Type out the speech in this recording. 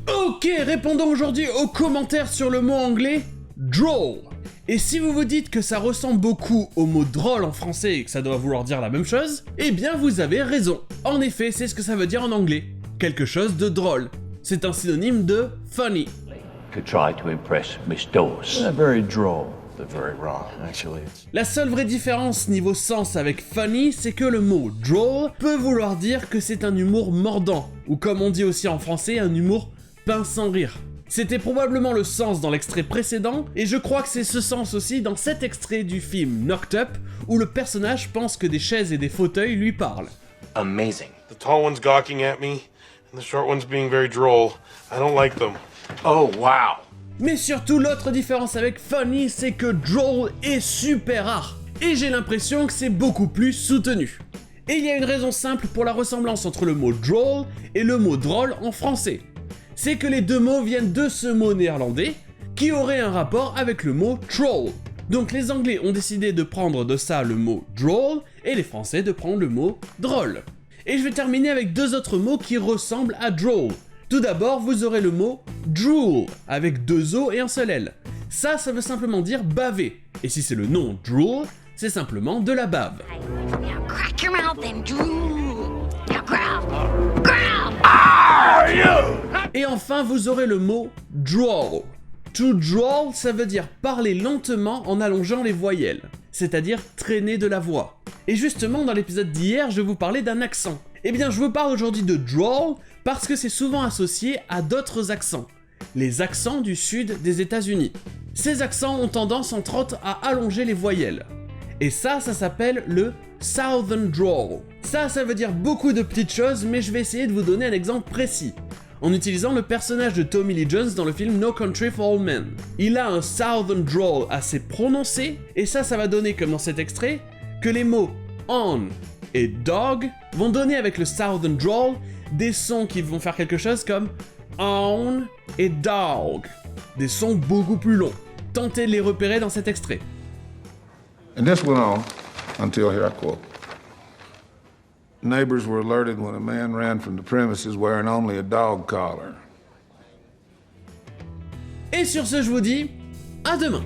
Ok, répondons aujourd'hui aux commentaires sur le mot anglais droll. Et si vous vous dites que ça ressemble beaucoup au mot drôle en français et que ça doit vouloir dire la même chose, eh bien vous avez raison. En effet, c'est ce que ça veut dire en anglais. Quelque chose de drôle. C'est un synonyme de funny. To try to impress Miss Dawes. Yeah, very droll, but very wrong, actually. La seule vraie différence niveau sens avec funny, c'est que le mot droll peut vouloir dire que c'est un humour mordant, ou comme on dit aussi en français, un humour pince sans rire. C'était probablement le sens dans l'extrait précédent, et je crois que c'est ce sens aussi dans cet extrait du film Knocked Up, où le personnage pense que des chaises et des fauteuils lui parlent. Amazing. The tall one's gawking at me, and the short one's being very droll. I don't like them. Oh, wow. Mais surtout, l'autre différence avec funny, c'est que droll est super rare, et j'ai l'impression que c'est beaucoup plus soutenu. Et il y a une raison simple pour la ressemblance entre le mot droll et le mot drôle en français. C'est que les deux mots viennent de ce mot néerlandais, qui aurait un rapport avec le mot troll. Donc les Anglais ont décidé de prendre de ça le mot droll, et les Français de prendre le mot drôle. Et je vais terminer avec deux autres mots qui ressemblent à droll. Tout d'abord, vous aurez le mot drool, avec deux O et un seul L. Ça veut simplement dire baver. Et si c'est le nom drool, c'est simplement de la bave. Now crack your mouth and drool. Now growl. Growl. Et enfin, vous aurez le mot drawl. To drawl, ça veut dire parler lentement en allongeant les voyelles, c'est-à-dire traîner de la voix. Et justement, dans l'épisode d'hier, je vous parlais d'un accent. Eh bien, je vous parle aujourd'hui de drawl parce que c'est souvent associé à d'autres accents. Les accents du sud des États-Unis. Ces accents ont tendance, entre autres, à allonger les voyelles. Et ça s'appelle le Southern Drawl. Ça veut dire beaucoup de petites choses, mais je vais essayer de vous donner un exemple précis. En utilisant le personnage de Tommy Lee Jones dans le film No Country for Old Men. Il a un Southern Drawl assez prononcé, et ça va donner, comme dans cet extrait, que les mots on et dog vont donner avec le Southern Drawl des sons qui vont faire quelque chose comme on et dog. Des sons beaucoup plus longs. Tentez de les repérer dans cet extrait. And this went on until, here I quote, neighbors were alerted when a man ran from the premises wearing only a dog collar. Et sur ce, je vous dis à demain.